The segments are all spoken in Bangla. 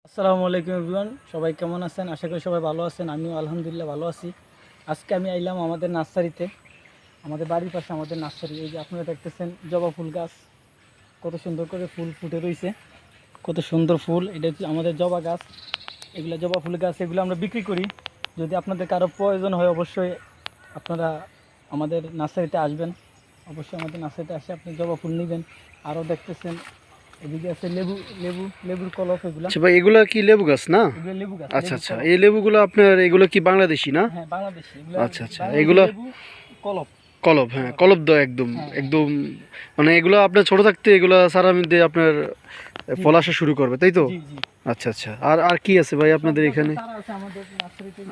আসসালামু আলাইকুম এভরিওয়ান, সবাই কেমন আছেন? আশা করি সবাই ভালো আছেন। আমিও আলহামদুলিল্লাহ ভালো আছি। আজকে আমি আইলাম আমাদের নার্সারিতে, আমাদের বাড়ির পাশে আমাদের নার্সারি। এই যে আপনারা দেখতেছেন জবা ফুল গাছ, কত সুন্দর করে ফুল ফুটে রয়েছে, কত সুন্দর ফুল। এটা হচ্ছে আমাদের জবা গাছ, এগুলো জবা ফুল গাছ, এগুলো আমরা বিক্রি করি। যদি আপনাদের কারো প্রয়োজন হয় অবশ্যই আপনারা আমাদের নার্সারিতে আসবেন। অবশ্যই আমাদের নার্সারিতে আসে আপনি জবা ফুল নেবেন। আরও দেখতেছেন এদিকে আছে লেবুর কলপ। এগুলো আচ্ছা ভাই, এগুলা কি লেবু গাছ না? এগুলো লেবু গাছ। আচ্ছা আচ্ছা, এই লেবুগুলো আপনার এগুলো কি বাংলাদেশি না? হ্যাঁ, বাংলাদেশি। আচ্ছা আচ্ছা, এগুলো কলপ কলব, হ্যাঁ কলব দাও একদম একদম। মানে এগুলো আপনার ছোট থাকতে এগুলো সারা মধ্যে আপনার ফল আসা শুরু করবে, তাই তো? জি জি। আচ্ছা আচ্ছা, আর আর কি আছে ভাই আপনাদের এখানে?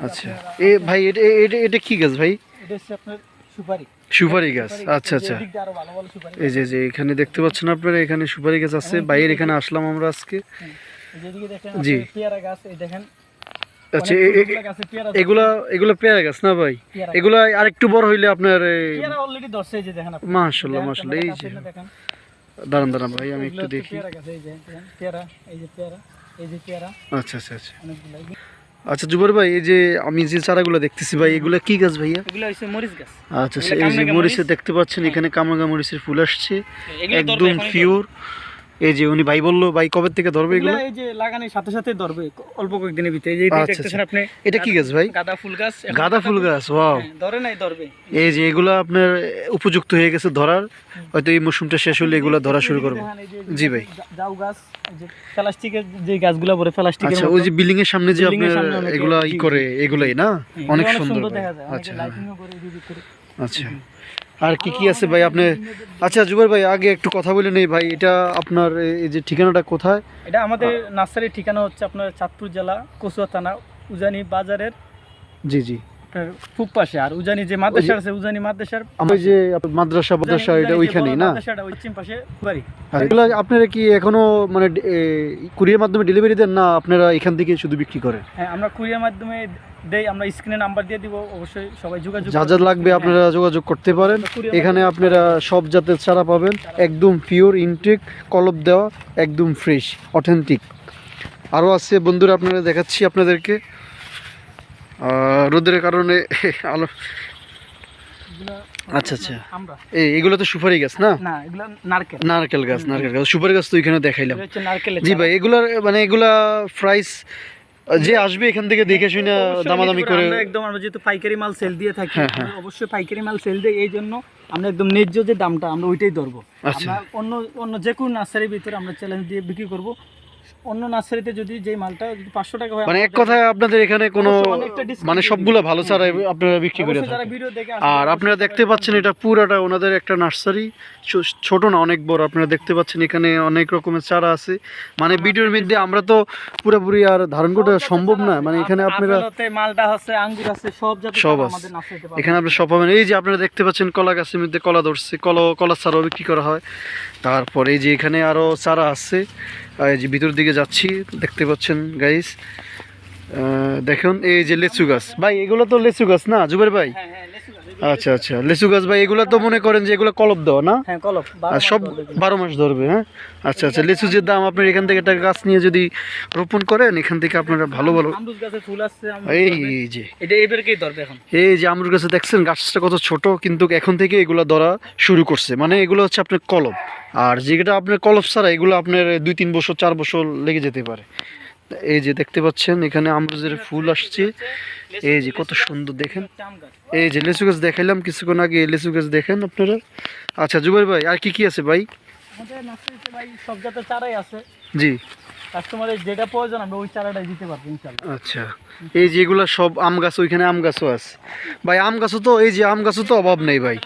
আচ্ছা, এ ভাই এটা এটা এটা কি গাছ ভাই? এটা হচ্ছে আপনার সুপারি। সুপারি গাছ, আচ্ছা আচ্ছা। এই যে যে এখানে দেখতে পাচ্ছেন আপনারা, এখানে সুপারি গাছ আছে। বাইরের এখানে আসলাম আমরা আজকে। জি, পেয়ারা গাছ, এই দেখেন। আচ্ছা, এগুলা এগুলা পেয়ারা গাছ না ভাই? এগুলা আরেকটু বড় হইলে আপনার পেয়ারা অলরেডি ধরছে, এই যে দেখেন আপনি। মাশাআল্লাহ মাশাআল্লাহ। এই যে দাঁড়ান দাঁড়ান ভাই, আমি একটু দেখি। পেয়ারা গাছ, এই যে পেয়ারা, এই যে পেয়ারা, এই যে পেয়ারা। আচ্ছা আচ্ছা আচ্ছা আচ্ছা জুবাইর ভাই, এই যে আমি যে চারাগুলো দেখতেছি ভাই, এগুলা কি গাছ ভাইয়া? এগুলো হচ্ছে মরিচ গাছ। আচ্ছা, এই যে মরিচে দেখতে পাচ্ছেন এখানে কামরাঙ্গা মরিচের ফুল আসছে, একদম পিওর। এই যে উনি ভাই বললো, ভাই কবে থেকে ধরবে এগুলো? এই যে লাগানোর সাথে সাথে ধরবে অল্প কয়েকদিনের ভিতরে। এই যে দেখতেছেন আপনি, এটা কি গাছ ভাই? গাঁদা ফুল গাছ। গাঁদা ফুল গাছ, ওয়াও। ধরে নাই, ধরবে। এই যে এগুলো আপনার উপযুক্ত হয়ে গেছে ধরার, হয়তো এই মৌসুমটা শেষ হলে এগুলো ধরা শুরু করবে। জি ভাই। জাউ গাছ, এই যে প্লাস্টিকের যে গাছগুলো পরে প্লাস্টিকের। আচ্ছা, ওই যে বিল্ডিং এর সামনে যে আপনার এগুলা ই করে, এগুলাই না? অনেক সুন্দর দেখা যায়। আচ্ছা লাইটিংও করে এদিক করে। আচ্ছা, আর কি কি আছে ভাই আপনি? আচ্ছা জুবাইর ভাই, আগে একটু কথা বলে নেই ভাই, এটা আপনার এই যে ঠিকানাটা কোথায়? এটা আমাদের নার্সারির ঠিকানা হচ্ছে আপনার চাঁদপুর জেলা, কচুয়া থানা, উজানি বাজারের জি জি খুব পাশে। আর উজানি যে মাদ্রাসা আছে, উজানি মাদ্রাসার আমি যে মাদ্রাসা এটা ওইখানেই না? মাদ্রাসাটা পশ্চিম পাশে বাড়ি। আর এগুলো আপনারা কি এখনো মানে কুরিয়ার মাধ্যমে ডেলিভারি দেন, না আপনারা এখান থেকে শুধু বিক্রি করেন? হ্যাঁ, আমরা কুরিয়ার মাধ্যমে দেই। আমরা স্ক্রিনে নাম্বার দিয়ে দিব, অবশ্যই সবাই যোগাযোগ, যা যা লাগবে আপনারা যোগাযোগ করতে পারেন। এখানে আপনারা সব জাতের চারা পাবেন, একদম পিওর ইনটেক, কলব দেওয়া, একদম ফ্রেশ অথেন্টিক। আরও আছে বন্ধুরা, আপনারা দেখাচ্ছি আপনাদেরকে। রোদের কারণে আলো। আচ্ছা আচ্ছা, এগুলো তো সুপারি গাছ না? না, এগুলো নারকেল। নারকেল গাছ, নারকেল গাছ। সুপারি গাছ তো এখানে দেখাইলাম। নারকেল। জি ভাই, এগুলার মানে এগুলা প্রাইস যে আসবে এখান থেকে দেখে শুনে দামাদামি করে একদম। আমরা যেহেতু পাইকারি মাল সেল দিয়ে থাকি, অবশ্যই পাইকারি মাল সেল দিয়ে, এই জন্য আমরা একদম ন্যায্য যে দামটা আমরা ওইটাই ধরবো। আমরা অন্য যে কোনো নার্সারির ভিতরে আমরা চ্যালেঞ্জ দিয়ে বিক্রি করব। অন্য নার্সারিতে যদি যে মালটা 500 টাকা হয়, মানে এক কথায় আপনাদের এখানে কোনো মানে সবগুলো ভালো চারা আপনারা বিক্রি করে থাকেন। আর আপনারা দেখতে পাচ্ছেন এটা পুরাটা ওনাদের একটা নার্সারি, ছোট না অনেক বড়। আপনারা দেখতে পাচ্ছেন এখানে অনেক রকমের চারা আছে। মানে ভিডিওর মধ্যে আমরা তো পুরোপুরি আর ধারণ করা সম্ভব না। মানে এখানে আপনারা মালটা আছে, আঙ্গুর আছে, সব আমাদের নার্সারিতে পাবেন। এখানে আপনারা সব পাবেন। এই যে আপনারা দেখতে পাচ্ছেন কলা গাছের মধ্যে কলা ধরছে, কলার চারাও বিক্রি করা হয়। তারপরে এই যে এখানে আরও চারা আছে, এই যে ভিতর দিকে যাচ্ছি, দেখতে পাচ্ছেন গাইস। দেখুন এই যে লেচু গাছ ভাই, এগুলো তো লেচু গাছ না জুবাইর ভাই? আচ্ছা আচ্ছা, লেচু গাছ ভাই, এগুলো তো মনে করেন যে এগুলো কলব দেওয়া না? হ্যাঁ, কলব। সব 12 মাস ধরবে। হ্যাঁ, আচ্ছা আচ্ছা। লেচু যে দাম, আপনার এখান থেকে একটা গাছ নিয়ে যদি রোপণ করেন, এখান থেকে আপনারা ভালো ভালো আমরুজ গাছে ফুল আসছে। এই যে এটা এবারকেই ধরবে এখন। এই যে আমরুজ গাছে দেখছেন গাছটা কত ছোট, কিন্তু এখন থেকে এগুলো ধরা শুরু করছে। মানে এগুলো হচ্ছে আপনার কলব। আর যেটা আপনার কলব ছাড়া, এগুলো আপনার 2-3 বছর 4 বছর লেগে যেতে পারে। এই যে দেখতে পাচ্ছেন এখানে আমরুজের ফুল আসছে, এই যে কত সুন্দর দেখেন। এই যে লেচু গাছ দেখাইলাম কিছুক্ষণ আগে, লেচু গাছ দেখেন আপনারা। আচ্ছা জুবাইর ভাই, আর কি কি আছে ভাই? আমাদের নার্সারিতে ভাই সব জাতের চারাই আছে। জি, কাস্টমারের যেটা প্রয়োজন আমরা ওই চারাটাই দিতে পারবো ইনশাআল্লাহ। আচ্ছা, এই যে এগুলা সব আম গাছ, ওইখানে আম গাছও আছে ভাই। আম গাছও তো, এই যে আম গাছও তো অভাব নেই ভাই।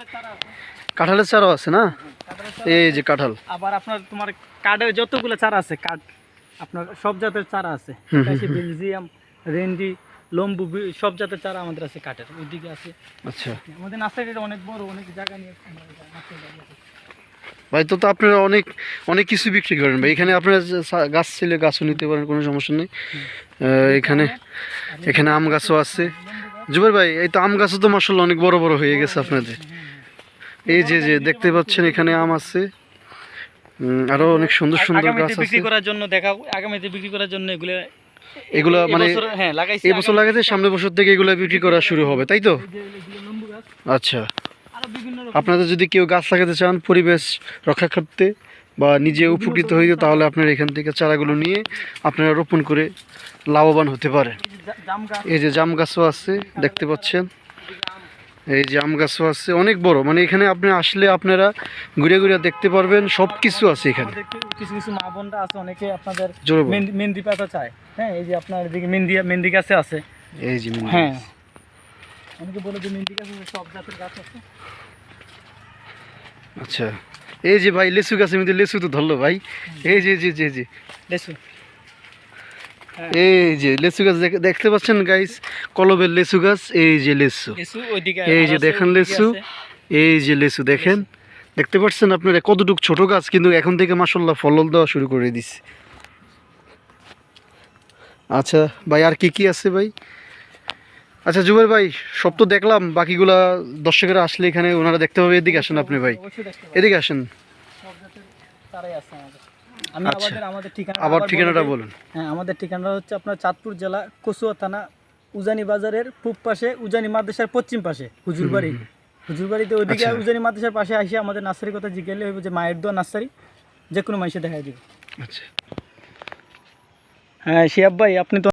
কাঁঠালের চারাও আছে না? এই যে কাঁঠাল। আবার আপনার তোমার কাঠের যতগুলো চারা আছে, কাঠ আপনার সব জাতের চারা আছে। বেলজিয়াম, রেন্ডি, লম্বু, সব জাতের চারা আমাদের আছে কাঠের। ওইদিকে আছে। আচ্ছা, আমাদের নার্সারিটা অনেক বড়, অনেক জায়গা নিয়ে ভাই। তো আপনারা অনেক অনেক কিছু বিক্রি করেন ভাই এখানে। আপনারা গাছ ছিলে গাছও নিতে পারেন, কোনো সমস্যা নেই। এখানে এখানে আম গাছও আছে জুবাইর ভাই। এই তো আম গাছও তো মাশাআল্লাহ অনেক বড় বড় হয়ে গেছে আপনাদের। এই যে যে দেখতে পাচ্ছেন এখানে আম আছে, আরো অনেক সুন্দর সুন্দর গাছ আছে বিক্রি করার জন্য। দেখাও আগামীতে বিক্রি করার জন্য এগুলো এগুলো মানে হ্যাঁ লাগাইছি এই বছর লাগাতে সামনের বছর থেকে এগুলো বিক্রি করা শুরু হবে, তাই তো? লেম্বু গাছ আচ্ছা, আরো বিভিন্ন আপনাদের যদি কেউ গাছ লাগাতে চান পরিবেশ রক্ষা করতে বা নিজে উপকৃত হইতে, তাহলে আপনারা এখান থেকে চারাগুলো নিয়ে আপনারা রোপণ করে লাভবান হতে পারে। জাম গাছ, এই যে জাম গাছও আছে দেখতে পাচ্ছেন, এই যে আম গাছও আছে অনেক বড়, মানে এখানে আপনি আসলে আপনারা ঘুরে ঘুরে দেখতে পারবেন, সব কিছু আছে এখানে। আমাদের কিছু কিছু মা বোনরা আছে, অনেকে আপনাদের জোরে বলুন। মেহেন্দি পাতা চায়। হ্যাঁ, এই যে আপনার এদিকে মেহেন্দি গাছে আছে। এই যে মিনি হ্যাঁ, গাছ। অনেকে বলে যে মেহেন্দি গাছে সব জাতের গাছ আছে। আচ্ছা, এই যে ভাই লেসু গাছের মধ্যে লেসু তো ধরলো ভাই, এই যে জি জি জি লেসু, এই যে লেসু গাছ দেখতে পাচ্ছেন গাইস, কলবের লেসু গাছ, এই যে লেসু, লেসু ওইদিকে এই যে আর আছে, দেখেন ওইদিকে লেসু, আছে। এই যে লেসু দেখেন, দেখতে পাচ্ছেন আপনারা কতটুক ছোট গাছ, কিন্তু এখন থেকে মাশাআল্লাহ ফল দেওয়া শুরু করে দিচ্ছে। আচ্ছা ভাই, আর কি কি আছে ভাই? আচ্ছা জুবের ভাই, সব তো দেখলাম, বাকিগুলা দর্শকেরা আসলে এখানে ওনারা দেখতে পাবে, এদিকে আসেন আপনি ভাই, অবশ্যই দেখতে পাবেন। এদিকে আসেন। সব জাতের চারাই আছে আমাদের। আমি আচ্ছা। আমাদের ঠিকানা আবার ঠিকানাটা বলে দিই। বলুন। হ্যাঁ, আমাদের ঠিকানা হচ্ছে আপনার চাঁদপুর জেলা কচুয়া থানা, উজানি বাজারের পূব পাশে, উজানি মাদ্রাসার পশ্চিম পাশে হুজুরবাড়ি। হুজুরবাড়িতে ওইদিকে আচ্ছা। উজানি মাদ্রাসার পাশে আসে আমাদের নার্সারির কথা জিজ্ঞাসা হইব যে মায়ের দোয়া নার্সারি, যে কোনো মাইসে দেখাই দিবে। আচ্ছা। হ্যাঁ শিয়াব ভাই, আপনি তো